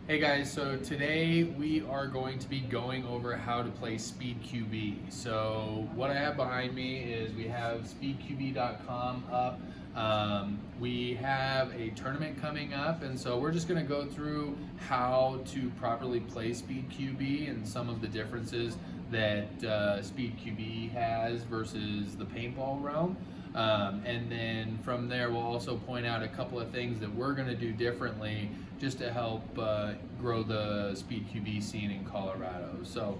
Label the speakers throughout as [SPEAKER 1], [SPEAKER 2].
[SPEAKER 1] Hey guys, so today we are going to be going over how to play SpeedQB. So what I have behind me is we have speedqb.com up. We have a tournament coming up, and so we're just going to go through how to properly play SpeedQB and some of the differences that SpeedQB has versus the paintball realm. And then from there, we'll also point out a couple of things that we're going to do differently just to help grow the SpeedQB scene in Colorado. So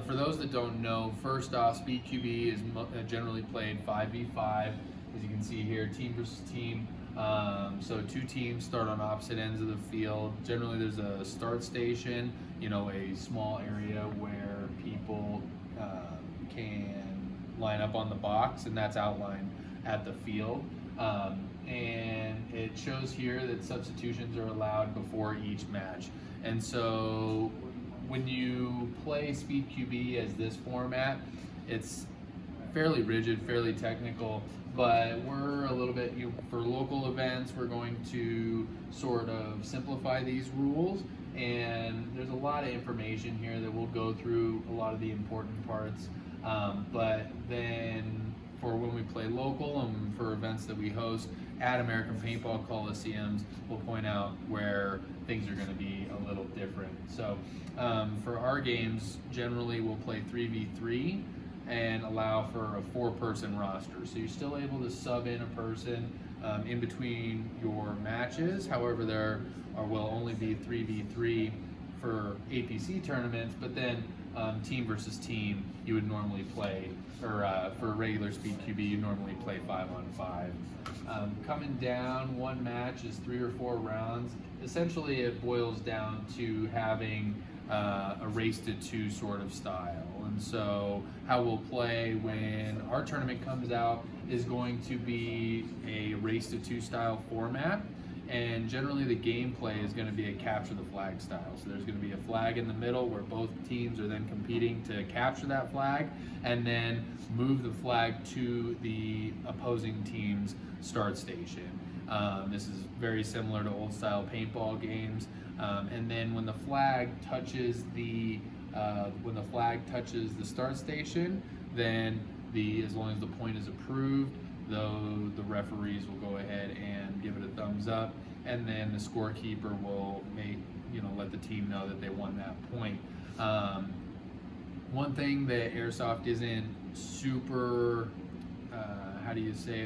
[SPEAKER 1] for those that don't know, first off, SpeedQB is generally played 5v5, as you can see here, team versus team. So two teams start on opposite ends of the field. Generally there's a start station, a small area where people can line up on the box, and that's outlined at the field. And it shows here that substitutions are allowed before each match. And so when you play SpeedQB as this format, it's fairly rigid, fairly technical, but we're a little bit, for local events, we're going to sort of simplify these rules. And there's a lot of information here that we'll go through a lot of the important parts. But then for when we play local and for events that we host at American Paintball Coliseums, we'll point out where things are going to be a little different. So for our games, generally we'll play 3v3 and allow for a 4-person roster. So you're still able to sub in a person in between your matches. However, will only be 3v3 for APC tournaments, but then team versus team, you would normally play, or for regular SpeedQB, you normally play 5-on-5. Coming down, one match is 3 or 4 rounds. Essentially, it boils down to having a race to 2 sort of style. And so how we'll play when our tournament comes out is going to be a race to 2 style format. And generally the gameplay is going to be a capture the flag style. So there's going to be a flag in the middle where both teams are then competing to capture that flag and then move the flag to the opposing team's start station. This is very similar to old style paintball games. And then when the flag touches the start station, then as long as the point is approved, the referees will go ahead and give it a thumbs up, and then the scorekeeper will let the team know that they won that point. One thing that Airsoft isn't super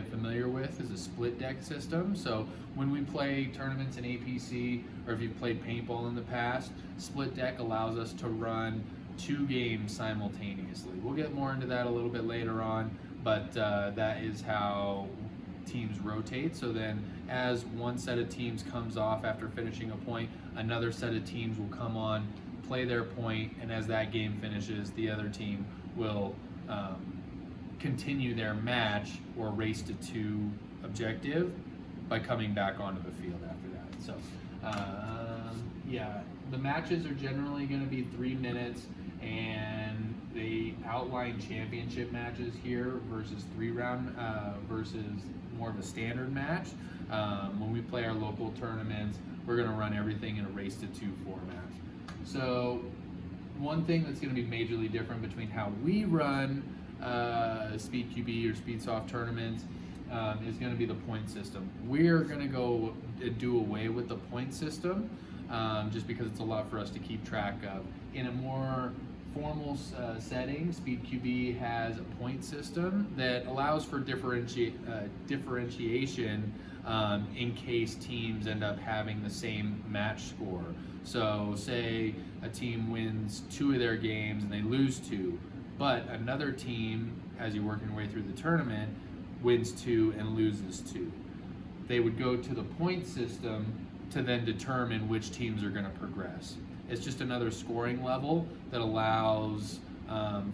[SPEAKER 1] familiar with is a split deck system. So when we play tournaments in APC, or if you've played paintball in the past, split deck allows us to run 2 games simultaneously. We'll get more into that a little bit later on, but that is how teams rotate. So then as one set of teams comes off after finishing a point, another set of teams will come on, play their point, and as that game finishes, the other team will continue their match or race to 2 objective by coming back onto the field after that. So the matches are generally going to be 3 minutes, and they outline championship matches here versus 3-round versus more of a standard match. When we play our local tournaments, we're going to run everything in a race to 2 format. So one thing that's going to be majorly different between how we run SpeedQB or speedsoft tournaments is going to be the point system. We're going to go do away with the point system just because it's a lot for us to keep track of. In a more formal setting, SpeedQB has a point system that allows for differentiation in case teams end up having the same match score. So say a team wins 2 of their games and they lose 2, but another team, as you're working your way through the tournament, wins 2 and loses 2. They would go to the point system to then determine which teams are going to progress. It's just another scoring level that allows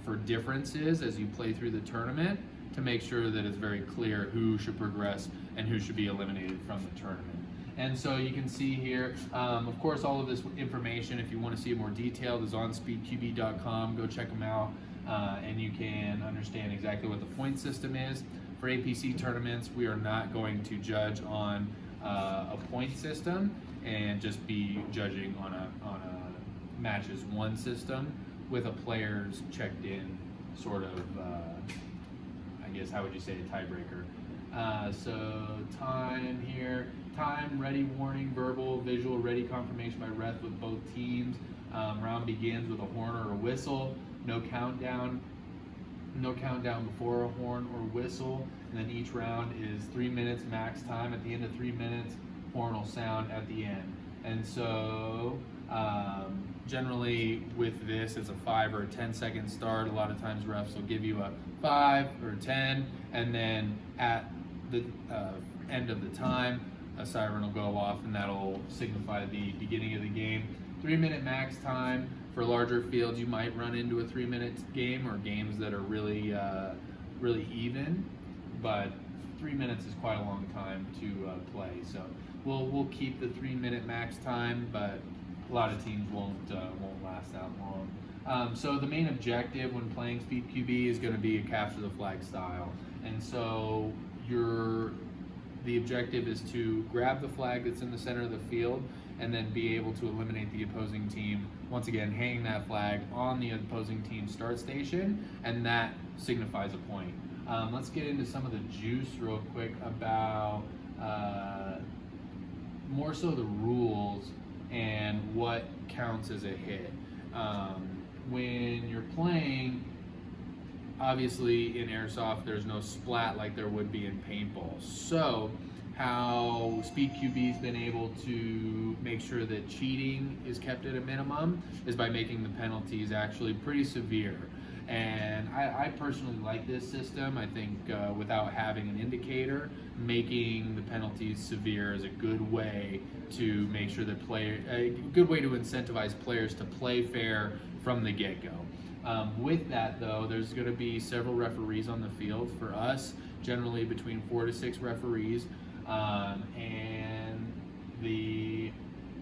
[SPEAKER 1] for differences as you play through the tournament to make sure that it's very clear who should progress and who should be eliminated from the tournament. And so you can see here, of course, all of this information, if you want to see it more detailed, is on speedqb.com. Go check them out, and you can understand exactly what the point system is. For APC tournaments, we are not going to judge on a point system. and just be judging on a matches won system with a players checked in sort of, I guess, how would you say, a tiebreaker. So time here, time, ready, warning, verbal, visual, ready confirmation by ref with both teams. Round begins with a horn or a whistle. No countdown before a horn or whistle. And then each round is 3 minutes max time. At the end of 3 minutes, horn will sound at the end. And so generally with this, it's a 5 or a 10-second start. A lot of times refs will give you a 5 or 10, and then at the end of the time, a siren will go off, and that'll signify the beginning of the game. 3-minute max time. For larger fields, you might run into a 3-minute game, or games that are really even, but 3 minutes is quite a long time to play. So we'll keep the 3-minute max time, but a lot of teams won't last that long. So the main objective when playing SpeedQB is going to be a capture the flag style, and so the objective is to grab the flag that's in the center of the field and then be able to eliminate the opposing team, once again hanging that flag on the opposing team's start station, and that signifies a point. Let's get into some of the juice real quick about more so the rules and what counts as a hit. When you're playing, obviously in Airsoft there's no splat like there would be in paintball. So how SpeedQB's been able to make sure that cheating is kept at a minimum is by making the penalties actually pretty severe. And I personally like this system. I think without having an indicator, making the penalties severe is a good way to make sure that a good way to incentivize players to play fair from the get-go. With that though, there's going to be several referees on the field. For us, generally between 4 to 6 referees, and the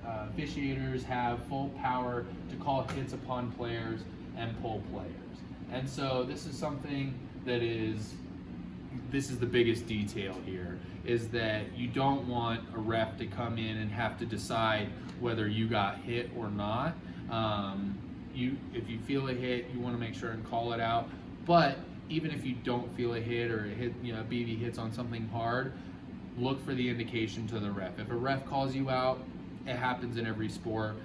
[SPEAKER 1] officiators have full power to call hits upon players and pull players. And so this is something that this is the biggest detail here, is that you don't want a ref to come in and have to decide whether you got hit or not. If you feel a hit, you want to make sure and call it out. But even if you don't feel a hit, or a hit, a BB hits on something hard, look for the indication to the ref. If a ref calls you out, it happens in every sport.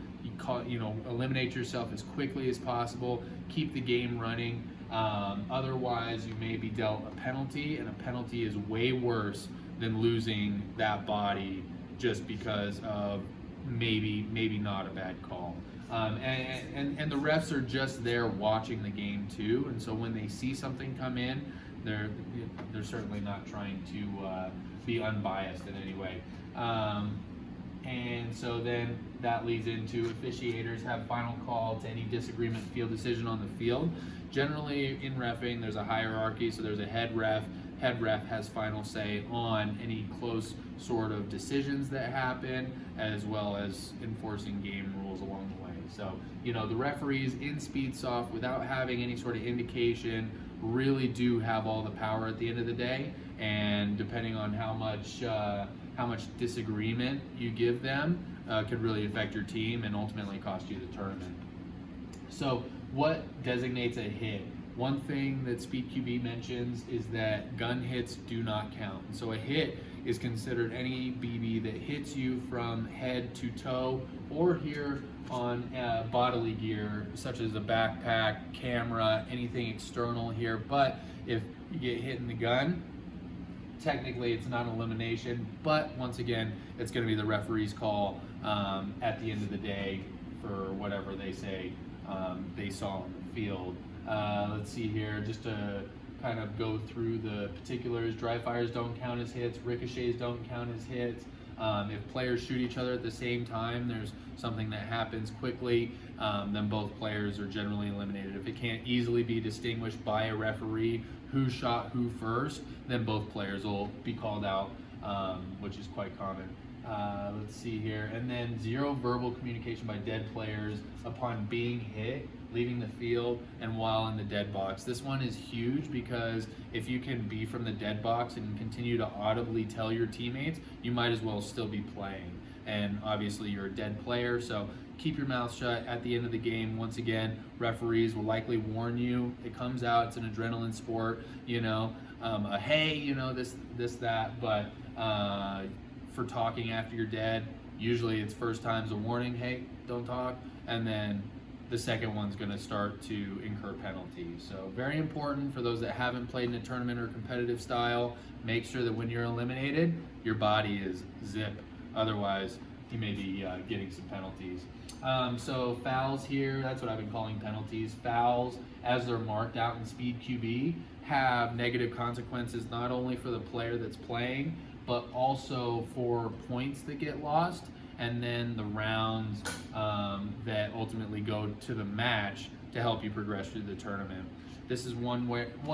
[SPEAKER 1] Eliminate yourself as quickly as possible. Keep the game running. Otherwise, you may be dealt a penalty, and a penalty is way worse than losing that body just because of maybe not a bad call. And the refs are just there watching the game too, and so when they see something come in, they're certainly not trying to be unbiased in any way. And so then that leads into officiators have final call to any disagreement field decision on the field. Generally in reffing, there's a hierarchy, so there's a head ref. Head ref has final say on any close sort of decisions that happen, as well as enforcing game rules along the way. So, the referees in SpeedSoft, without having any sort of indication, really do have all the power at the end of the day, and depending on how much disagreement you give them, could really affect your team and ultimately cost you the tournament. So what designates a hit? One thing that SpeedQB mentions is that gun hits do not count. So a hit is considered any BB that hits you from head to toe, or here on bodily gear, such as a backpack, camera, anything external here. But if you get hit in the gun, technically it's not an elimination, but once again, it's going to be the referee's call at the end of the day for whatever they say they saw on the field. Let's see here, just to kind of go through the particulars. Dry fires don't count as hits, ricochets don't count as hits. If players shoot each other at the same time, there's something that happens quickly, then both players are generally eliminated. If it can't easily be distinguished by a referee who shot who first, then both players will be called out, which is quite common. Let's see here, and then zero verbal communication by dead players upon being hit, leaving the field, and while in the dead box. This one is huge because if you can be from the dead box and continue to audibly tell your teammates, you might as well still be playing. and obviously you're a dead player, so keep your mouth shut at the end of the game. Once again, referees will likely warn you. It comes out, it's an adrenaline sport, you know, hey, you know, this, that, but for talking after you're dead, usually it's first time's a warning, hey, don't talk, and then the second one's going to start to incur penalties. So very important for those that haven't played in a tournament or competitive style, make sure that when you're eliminated, your body is zip. Otherwise, you may be getting some penalties. So fouls here, that's what I've been calling penalties. Fouls, as they're marked out in SPEEDQB, have negative consequences not only for the player that's playing, but also for points that get lost, and then the rounds that ultimately go to the match to help you progress through the tournament. This is one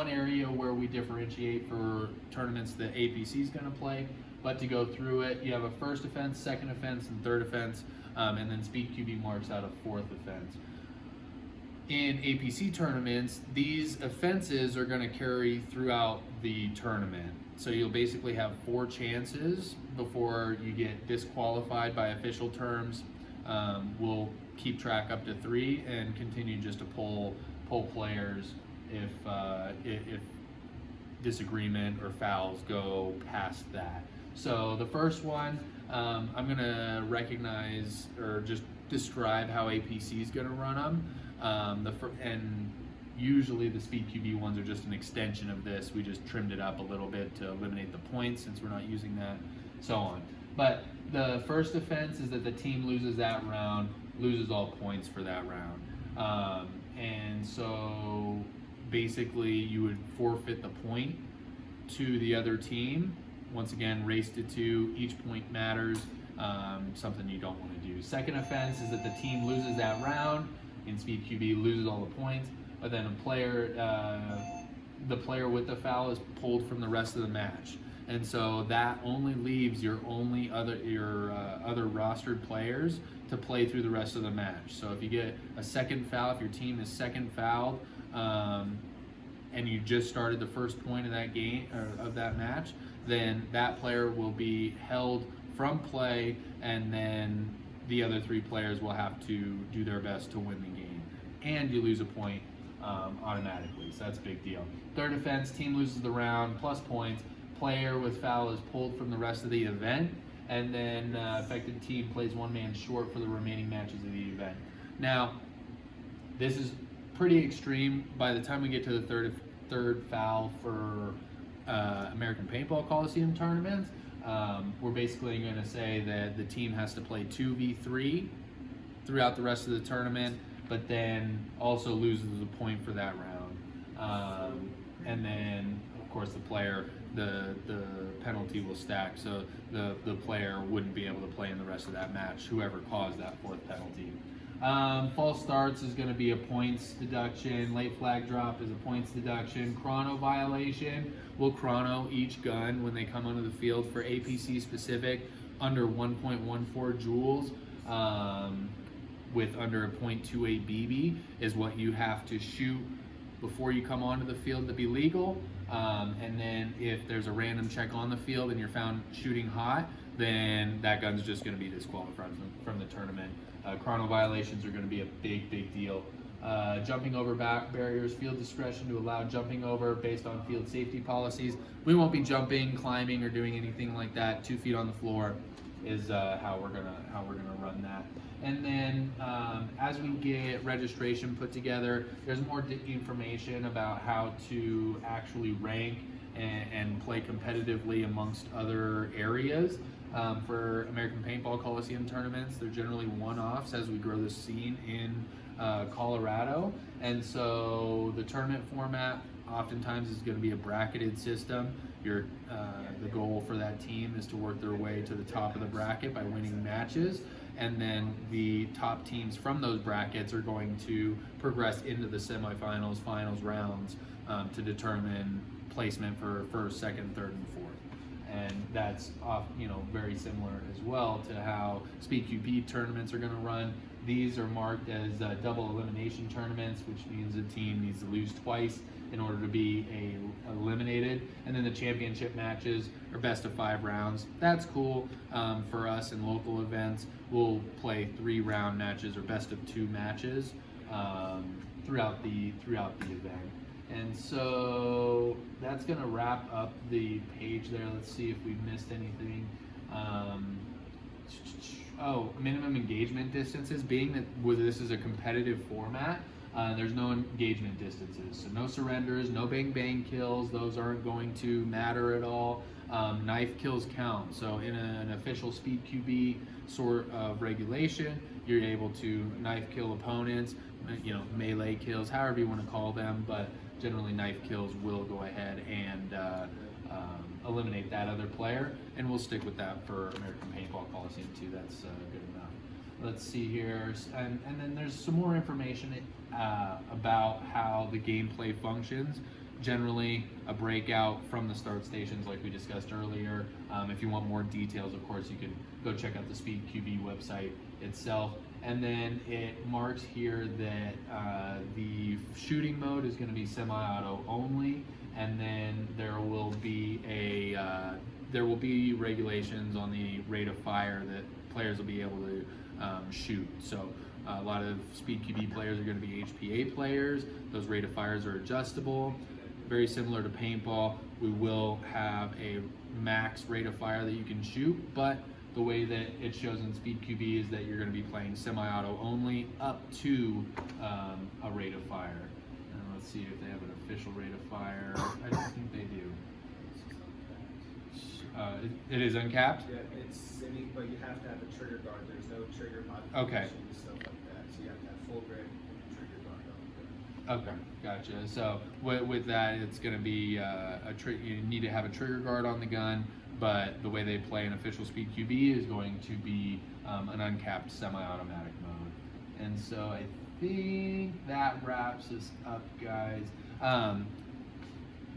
[SPEAKER 1] area where we differentiate for tournaments that APC is going to play. But to go through it, you have a first offense, second offense, and third offense, and then SPEEDQB marks out a fourth offense. In APC tournaments, these offenses are going to carry throughout the tournament. So you'll basically have 4 chances before you get disqualified by official terms. We'll keep track up to 3 and continue just to pull players if disagreement or fouls go past that. So the first one, I'm gonna recognize or just describe how APC is gonna run them. And usually the SPEEDQB ones are just an extension of this. We just trimmed it up a little bit to eliminate the points since we're not using that, so on. But the first offense is that the team loses that round, loses all points for that round. And so basically you would forfeit the point to the other team. Once again, race to 2, each point matters, something you don't want to do. Second offense is that the team loses that round, in SPEEDQB loses all the points, but then the player with the foul is pulled from the rest of the match. And so that only leaves your other rostered players to play through the rest of the match. So if you get a second foul, if your team is second fouled, and you just started the first point of that game or of that match, then that player will be held from play, and then the other 3 players will have to do their best to win the game. And you lose a point automatically, so that's a big deal. Third offense, team loses the round, plus points. Player with foul is pulled from the rest of the event, and then affected team plays 1 man short for the remaining matches of the event. Now, this is pretty extreme. By the time we get to the third foul for American Paintball Coliseum tournaments, we're basically going to say that the team has to play 2v3 throughout the rest of the tournament, but then also loses a point for that round. And then, of course, the penalty will stack, so the player wouldn't be able to play in the rest of that match, whoever caused that 4th penalty. False starts is going to be a points deduction. Late flag drop is a points deduction. Chrono violation will chrono each gun when they come onto the field. For APC specific, under 1.14 joules, with under a 0.28 BB is what you have to shoot before you come onto the field to be legal. And then if there's a random check on the field and you're found shooting hot, then that gun's just going to be disqualified from the tournament. Chrono violations are going to be a big deal. Jumping over back barriers, field discretion to allow jumping over based on field safety policies. We won't be jumping, climbing, or doing anything like that. 2 feet on the floor is how we're gonna run that. And then as we get registration put together, there's more information about how to actually rank and play competitively amongst other areas. For American Paintball Coliseum tournaments, they're generally one-offs as we grow the scene in Colorado. And so the tournament format oftentimes is going to be a bracketed system. The goal for that team is to work their way to the top of the bracket by winning matches, and then the top teams from those brackets are going to progress into the semifinals, finals rounds to determine placement for first, second, third, and fourth. and that's very similar as well to how SPEEDQB tournaments are going to run. These are marked as double elimination tournaments, which means a team needs to lose twice in order to be eliminated. And then the championship matches are best of 5 rounds. That's cool for us in local events. We'll play 3-round matches or best of 2 matches throughout the event. And so that's gonna wrap up the page there. Let's see if we missed anything. Minimum engagement distances. Being that this is a competitive format, there's no engagement distances. So no surrenders, no bang bang kills. Those aren't going to matter at all. Knife kills count. So in an official SPEEDQB sort of regulation, you're able to knife kill opponents, melee kills, however you want to call them, but generally knife kills will go ahead and eliminate that other player, and we'll stick with that for American Paintball Coliseum too. That's good enough. Let's see here, and then there's some more information about how the gameplay functions. Generally, a breakout from the start stations like we discussed earlier. If you want more details, of course, you can go check out the SPEEDQB website itself. And then it marks here that the shooting mode is going to be semi-auto only, and then there will be regulations on the rate of fire that players will be able to shoot. So a lot of SPEEDQB players are going to be HPA players. Those rate of fires are adjustable. Very similar to paintball, we will have a max rate of fire that you can shoot, but the way that it shows in SPEEDQB is that you're going to be playing semi-auto only up to a rate of fire. And let's see if they have an official rate of fire. I don't think they do. It is uncapped?
[SPEAKER 2] Yeah, it's semi, but you have to have a trigger guard. There's no trigger modification,
[SPEAKER 1] okay,
[SPEAKER 2] stuff like that. So you have to have full grip and trigger guard on the gun.
[SPEAKER 1] Okay, gotcha. So with that, it's going to be you need to have a trigger guard on the gun, but the way they play an official SPEEDQB is going to be an uncapped semi-automatic mode. And so I think that wraps us up, guys.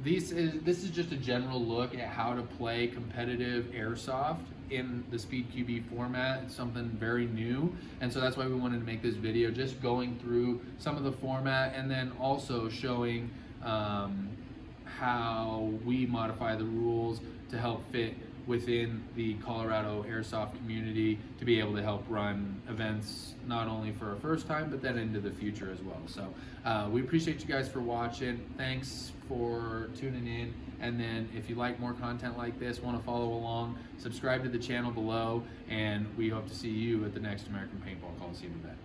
[SPEAKER 1] This is just a general look at how to play competitive airsoft in the SPEEDQB format. It's something very new, and so that's why we wanted to make this video, just going through some of the format and then also showing how we modify the rules to help fit within the Colorado airsoft community to be able to help run events not only for a first time but then into the future as well. So we appreciate you guys for watching. Thanks for tuning in, and then if you like more content like this, want to follow along, subscribe to the channel below, and we hope to see you at the next American Paintball Coliseum event.